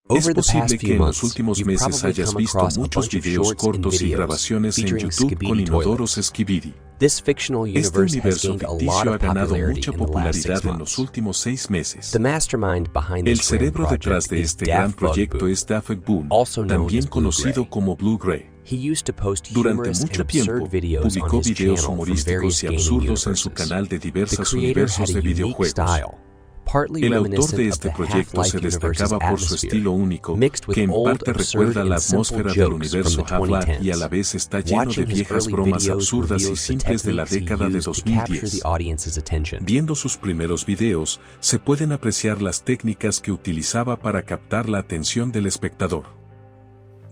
Es posible que en los últimos meses hayas visto muchos videos cortos y grabaciones en YouTube con inodoros Skibidi. Este universo ficticio ha ganado mucha popularidad en los últimos 6 meses. El cerebro detrás de este gran proyecto es Daft Boone, también conocido como Blue Gray. Durante mucho tiempo, publicó videos humorísticos y absurdos en su canal de diversos universos de videojuegos. El autor de este proyecto se destacaba por su estilo único, que en parte recuerda la atmósfera del universo Half-Life y a la vez está lleno de viejas bromas absurdas y simples de la década de 2010. Viendo sus primeros videos, se pueden apreciar las técnicas que utilizaba para captar la atención del espectador.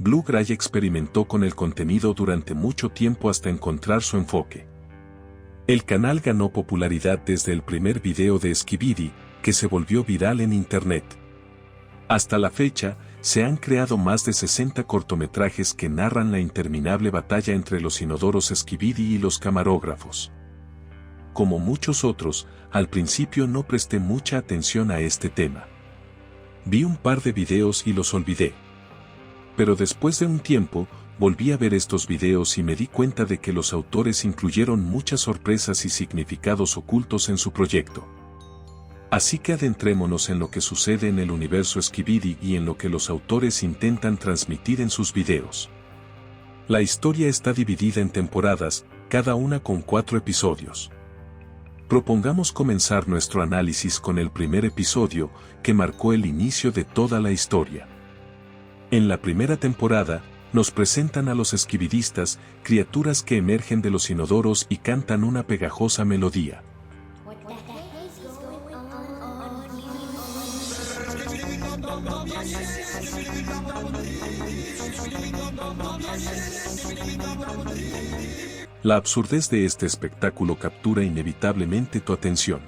Blue Gray experimentó con el contenido durante mucho tiempo hasta encontrar su enfoque. El canal ganó popularidad desde el primer video de Skibidi, que se volvió viral en Internet. Hasta la fecha, se han creado más de 60 cortometrajes que narran la interminable batalla entre los inodoros Skibidi y los camarógrafos. Como muchos otros, al principio no presté mucha atención a este tema. Vi un par de videos y los olvidé. Pero después de un tiempo, volví a ver estos videos y me di cuenta de que los autores incluyeron muchas sorpresas y significados ocultos en su proyecto. Así que adentrémonos en lo que sucede en el universo Skibidi y en lo que los autores intentan transmitir en sus videos. La historia está dividida en temporadas, cada una con 4 episodios. Propongamos comenzar nuestro análisis con el primer episodio, que marcó el inicio de toda la historia. En la primera temporada, nos presentan a los skibidistas, criaturas que emergen de los inodoros y cantan una pegajosa melodía. La absurdez de este espectáculo captura inevitablemente tu atención.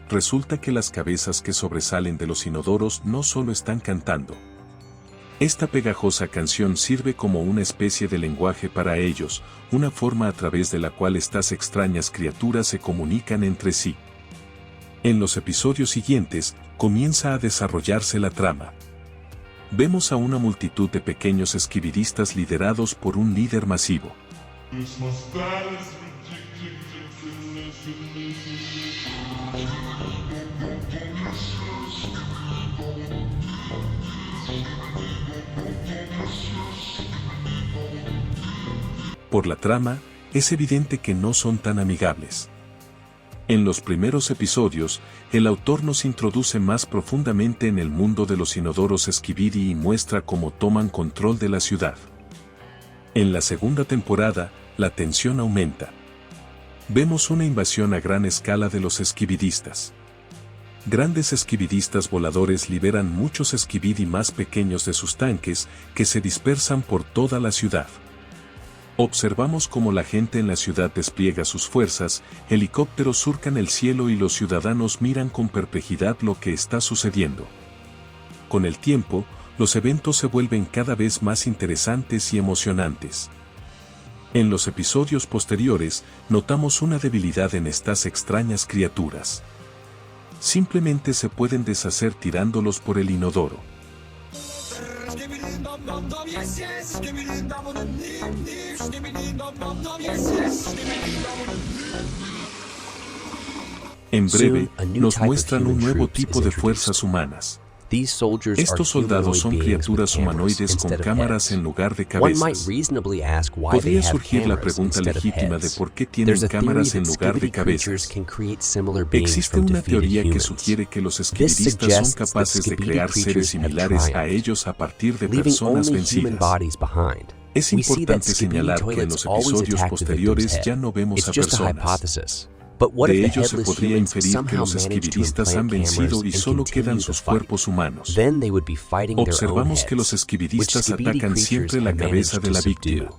Resulta que las cabezas que sobresalen de los inodoros no solo están cantando. Esta pegajosa canción sirve como una especie de lenguaje para ellos, una forma a través de la cual estas extrañas criaturas se comunican entre sí. En los episodios siguientes, comienza a desarrollarse la trama. Vemos a una multitud de pequeños skibidistas liderados por un líder masivo. Por la trama, es evidente que no son tan amigables. En los primeros episodios, el autor nos introduce más profundamente en el mundo de los inodoros Skibidi y muestra cómo toman control de la ciudad. En la segunda temporada, la tensión aumenta. Vemos una invasión a gran escala de los skibidistas. Grandes skibidistas voladores liberan muchos skibidi más pequeños de sus tanques, que se dispersan por toda la ciudad. Observamos cómo la gente en la ciudad despliega sus fuerzas, helicópteros surcan el cielo y los ciudadanos miran con perplejidad lo que está sucediendo. Con el tiempo, los eventos se vuelven cada vez más interesantes y emocionantes. En los episodios posteriores, notamos una debilidad en estas extrañas criaturas. Simplemente se pueden deshacer tirándolos por el inodoro. En breve, nos muestran un nuevo tipo de fuerzas humanas. Estos soldados son criaturas humanoides con cámaras en lugar de cabezas. Podría surgir la pregunta legítima de por qué tienen cámaras en lugar de cabezas. Existe una teoría que sugiere que los skibidistas son capaces de crear seres similares a ellos a partir de personas vencidas. Es importante señalar que en los episodios posteriores ya no vemos a personas. De ello se podría inferir que los skibidistas han vencido y solo quedan sus cuerpos humanos. Observamos que los skibidistas atacan siempre la cabeza de la víctima.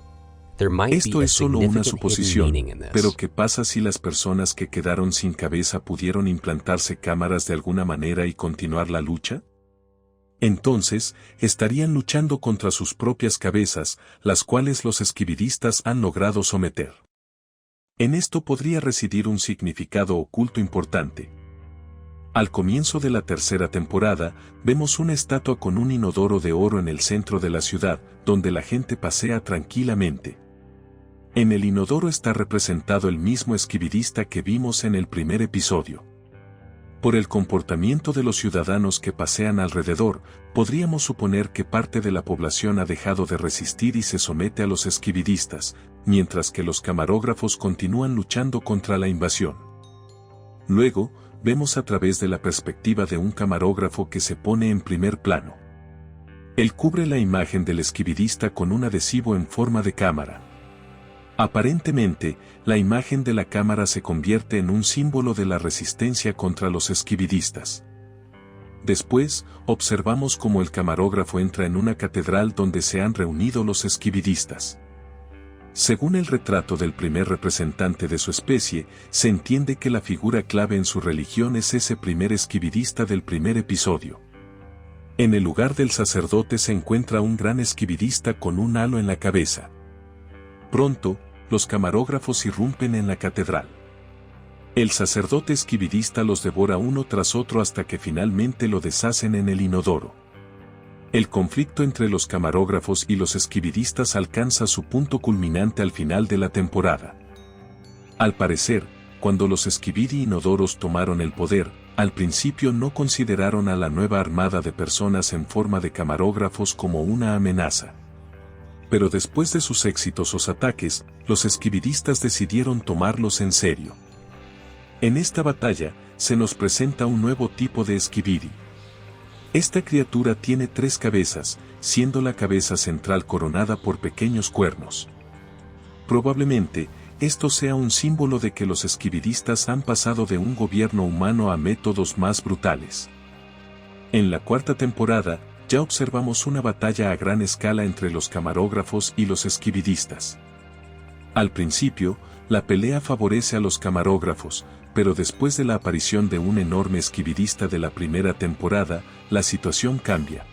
Esto es solo una suposición, pero ¿qué pasa si las personas que quedaron sin cabeza pudieron implantarse cámaras de alguna manera y continuar la lucha? Entonces, estarían luchando contra sus propias cabezas, las cuales los skibidistas han logrado someter. En esto podría residir un significado oculto importante. Al comienzo de la tercera temporada, vemos una estatua con un inodoro de oro en el centro de la ciudad, donde la gente pasea tranquilamente. En el inodoro está representado el mismo esquibidista que vimos en el primer episodio. Por el comportamiento de los ciudadanos que pasean alrededor, podríamos suponer que parte de la población ha dejado de resistir y se somete a los esquibidistas, mientras que los camarógrafos continúan luchando contra la invasión. Luego, vemos a través de la perspectiva de un camarógrafo que se pone en primer plano. Él cubre la imagen del esquibidista con un adhesivo en forma de cámara. Aparentemente, la imagen de la cámara se convierte en un símbolo de la resistencia contra los esquibidistas. Después, observamos cómo el camarógrafo entra en una catedral donde se han reunido los esquibidistas. Según el retrato del primer representante de su especie, se entiende que la figura clave en su religión es ese primer esquibidista del primer episodio. En el lugar del sacerdote se encuentra un gran esquibidista con un halo en la cabeza. Pronto, los camarógrafos irrumpen en la catedral. El sacerdote esquibidista los devora uno tras otro hasta que finalmente lo deshacen en el inodoro. El conflicto entre los camarógrafos y los esquibidistas alcanza su punto culminante al final de la temporada. Al parecer, cuando los esquibidi inodoros tomaron el poder, al principio no consideraron a la nueva armada de personas en forma de camarógrafos como una amenaza. Pero después de sus exitosos ataques, los esquibidistas decidieron tomarlos en serio. En esta batalla, se nos presenta un nuevo tipo de esquibidi. Esta criatura tiene 3 cabezas, siendo la cabeza central coronada por pequeños cuernos. Probablemente, esto sea un símbolo de que los esquibidistas han pasado de un gobierno humano a métodos más brutales. En la cuarta temporada, ya observamos una batalla a gran escala entre los camarógrafos y los esquibidistas. Al principio, la pelea favorece a los camarógrafos, pero después de la aparición de un enorme esquibidista de la primera temporada, la situación cambia.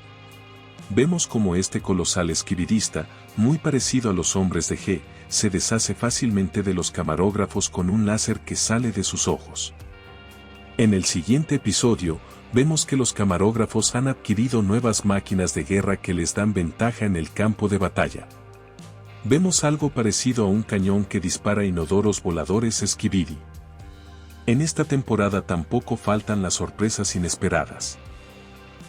Vemos como este colosal esquibidista, muy parecido a los hombres de G, se deshace fácilmente de los camarógrafos con un láser que sale de sus ojos. En el siguiente episodio, vemos que los camarógrafos han adquirido nuevas máquinas de guerra que les dan ventaja en el campo de batalla. Vemos algo parecido a un cañón que dispara inodoros voladores esquibidi. En esta temporada tampoco faltan las sorpresas inesperadas.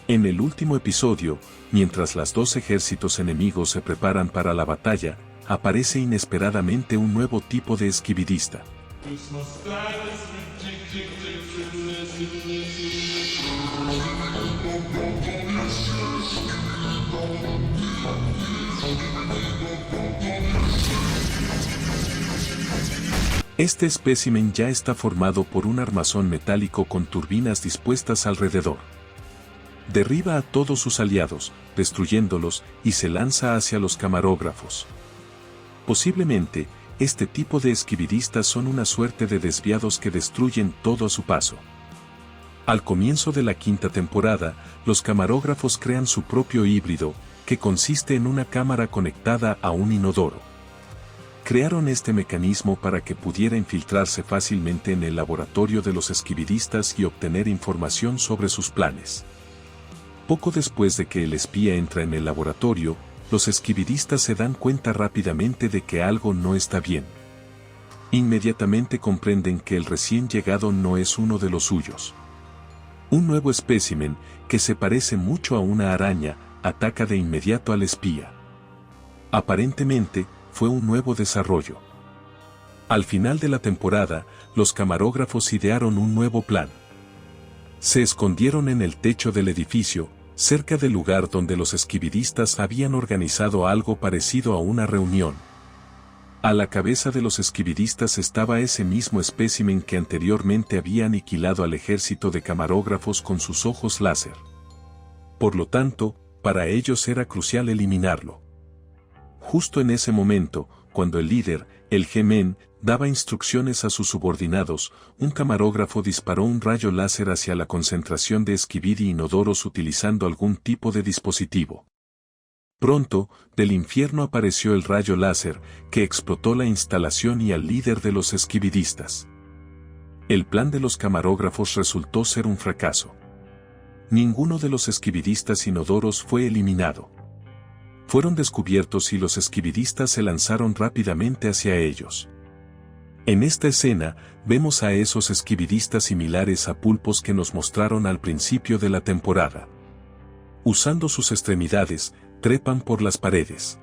En el último episodio, mientras los 2 ejércitos enemigos se preparan para la batalla, aparece inesperadamente un nuevo tipo de esquibidista. Este espécimen ya está formado por un armazón metálico con turbinas dispuestas alrededor. Derriba a todos sus aliados, destruyéndolos, y se lanza hacia los camarógrafos. Posiblemente, este tipo de esquibidistas son una suerte de desviados que destruyen todo a su paso. Al comienzo de la quinta temporada, los camarógrafos crean su propio híbrido, que consiste en una cámara conectada a un inodoro. Crearon este mecanismo para que pudiera infiltrarse fácilmente en el laboratorio de los esquibidistas y obtener información sobre sus planes. Poco después de que el espía entra en el laboratorio, los esquibidistas se dan cuenta rápidamente de que algo no está bien. Inmediatamente comprenden que el recién llegado no es uno de los suyos. Un nuevo espécimen, que se parece mucho a una araña, ataca de inmediato al espía. Aparentemente, fue un nuevo desarrollo. Al final de la temporada, los camarógrafos idearon un nuevo plan. Se escondieron en el techo del edificio, cerca del lugar donde los esquibidistas habían organizado algo parecido a una reunión. A la cabeza de los esquibidistas estaba ese mismo espécimen que anteriormente había aniquilado al ejército de camarógrafos con sus ojos láser. Por lo tanto, para ellos era crucial eliminarlo. Justo en ese momento, cuando el líder, el G-Men, daba instrucciones a sus subordinados, un camarógrafo disparó un rayo láser hacia la concentración de esquibidi inodoros utilizando algún tipo de dispositivo. Pronto, del infierno apareció el rayo láser, que explotó la instalación y al líder de los esquibidistas. El plan de los camarógrafos resultó ser un fracaso. Ninguno de los esquibidistas inodoros fue eliminado. Fueron descubiertos y los esquibidistas se lanzaron rápidamente hacia ellos. En esta escena, vemos a esos esquibidistas similares a pulpos que nos mostraron al principio de la temporada. Usando sus extremidades, trepan por las paredes.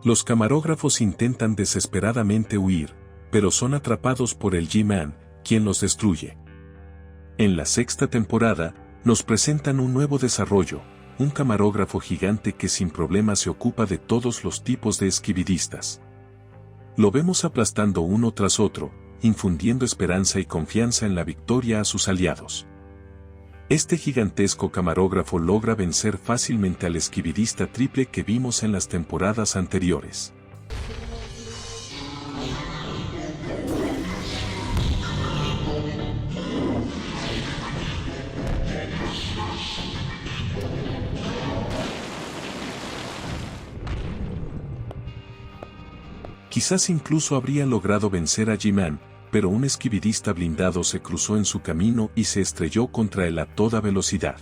Los camarógrafos intentan desesperadamente huir, pero son atrapados por el G-Man, quien los destruye. En la sexta temporada, nos presentan un nuevo desarrollo, un camarógrafo gigante que sin problema se ocupa de todos los tipos de esquibidistas. Lo vemos aplastando uno tras otro, infundiendo esperanza y confianza en la victoria a sus aliados. Este gigantesco camarógrafo logra vencer fácilmente al esquibidista triple que vimos en las temporadas anteriores. Quizás incluso habría logrado vencer a G-Man, pero un esquibidista blindado se cruzó en su camino y se estrelló contra él a toda velocidad.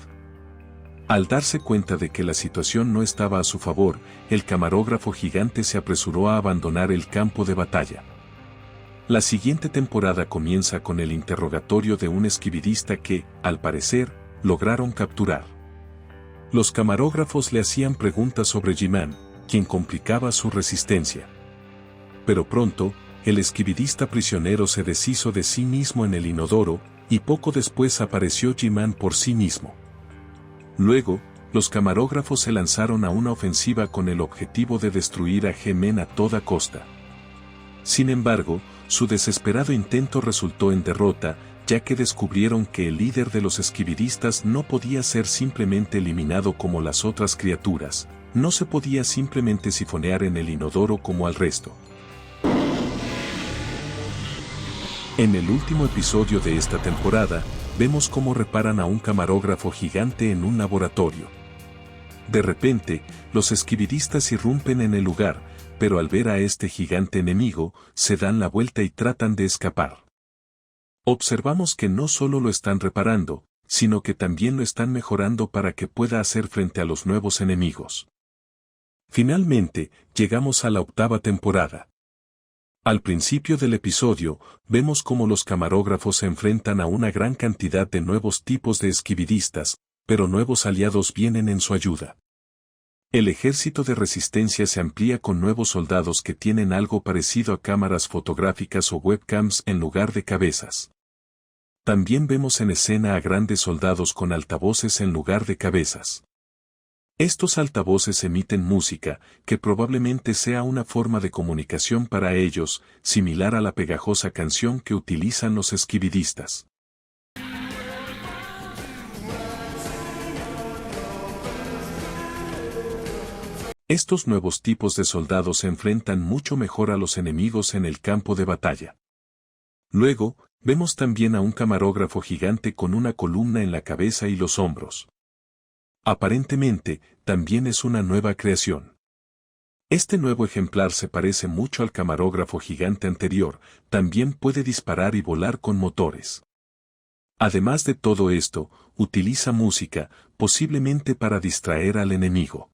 Al darse cuenta de que la situación no estaba a su favor, el camarógrafo gigante se apresuró a abandonar el campo de batalla. La siguiente temporada comienza con el interrogatorio de un esquibidista que, al parecer, lograron capturar. Los camarógrafos le hacían preguntas sobre G-Man, quien complicaba su resistencia. Pero pronto, el esquibidista prisionero se deshizo de sí mismo en el inodoro, y poco después apareció G-Man por sí mismo. Luego, los camarógrafos se lanzaron a una ofensiva con el objetivo de destruir a G-Man a toda costa. Sin embargo, su desesperado intento resultó en derrota, ya que descubrieron que el líder de los esquibidistas no podía ser simplemente eliminado como las otras criaturas, no se podía simplemente sifonear en el inodoro como al resto. En el último episodio de esta temporada, vemos cómo reparan a un camarógrafo gigante en un laboratorio. De repente, los esquibidistas irrumpen en el lugar, pero al ver a este gigante enemigo, se dan la vuelta y tratan de escapar. Observamos que no solo lo están reparando, sino que también lo están mejorando para que pueda hacer frente a los nuevos enemigos. Finalmente, llegamos a la octava temporada. Al principio del episodio, vemos cómo los camarógrafos se enfrentan a una gran cantidad de nuevos tipos de esquibidistas, pero nuevos aliados vienen en su ayuda. El ejército de resistencia se amplía con nuevos soldados que tienen algo parecido a cámaras fotográficas o webcams en lugar de cabezas. También vemos en escena a grandes soldados con altavoces en lugar de cabezas. Estos altavoces emiten música, que probablemente sea una forma de comunicación para ellos, similar a la pegajosa canción que utilizan los esquibidistas. Estos nuevos tipos de soldados se enfrentan mucho mejor a los enemigos en el campo de batalla. Luego, vemos también a un camarógrafo gigante con una columna en la cabeza y los hombros. Aparentemente, también es una nueva creación. Este nuevo ejemplar se parece mucho al camarógrafo gigante anterior, también puede disparar y volar con motores. Además de todo esto, utiliza música, posiblemente para distraer al enemigo.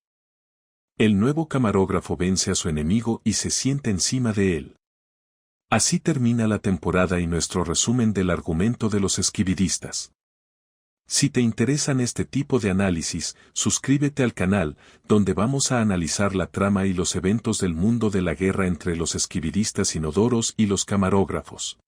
El nuevo camarógrafo vence a su enemigo y se sienta encima de él. Así termina la temporada y nuestro resumen del argumento de los esquibidistas. Si te interesan este tipo de análisis, suscríbete al canal, donde vamos a analizar la trama y los eventos del mundo de la guerra entre los esquibidistas inodoros y los camarógrafos.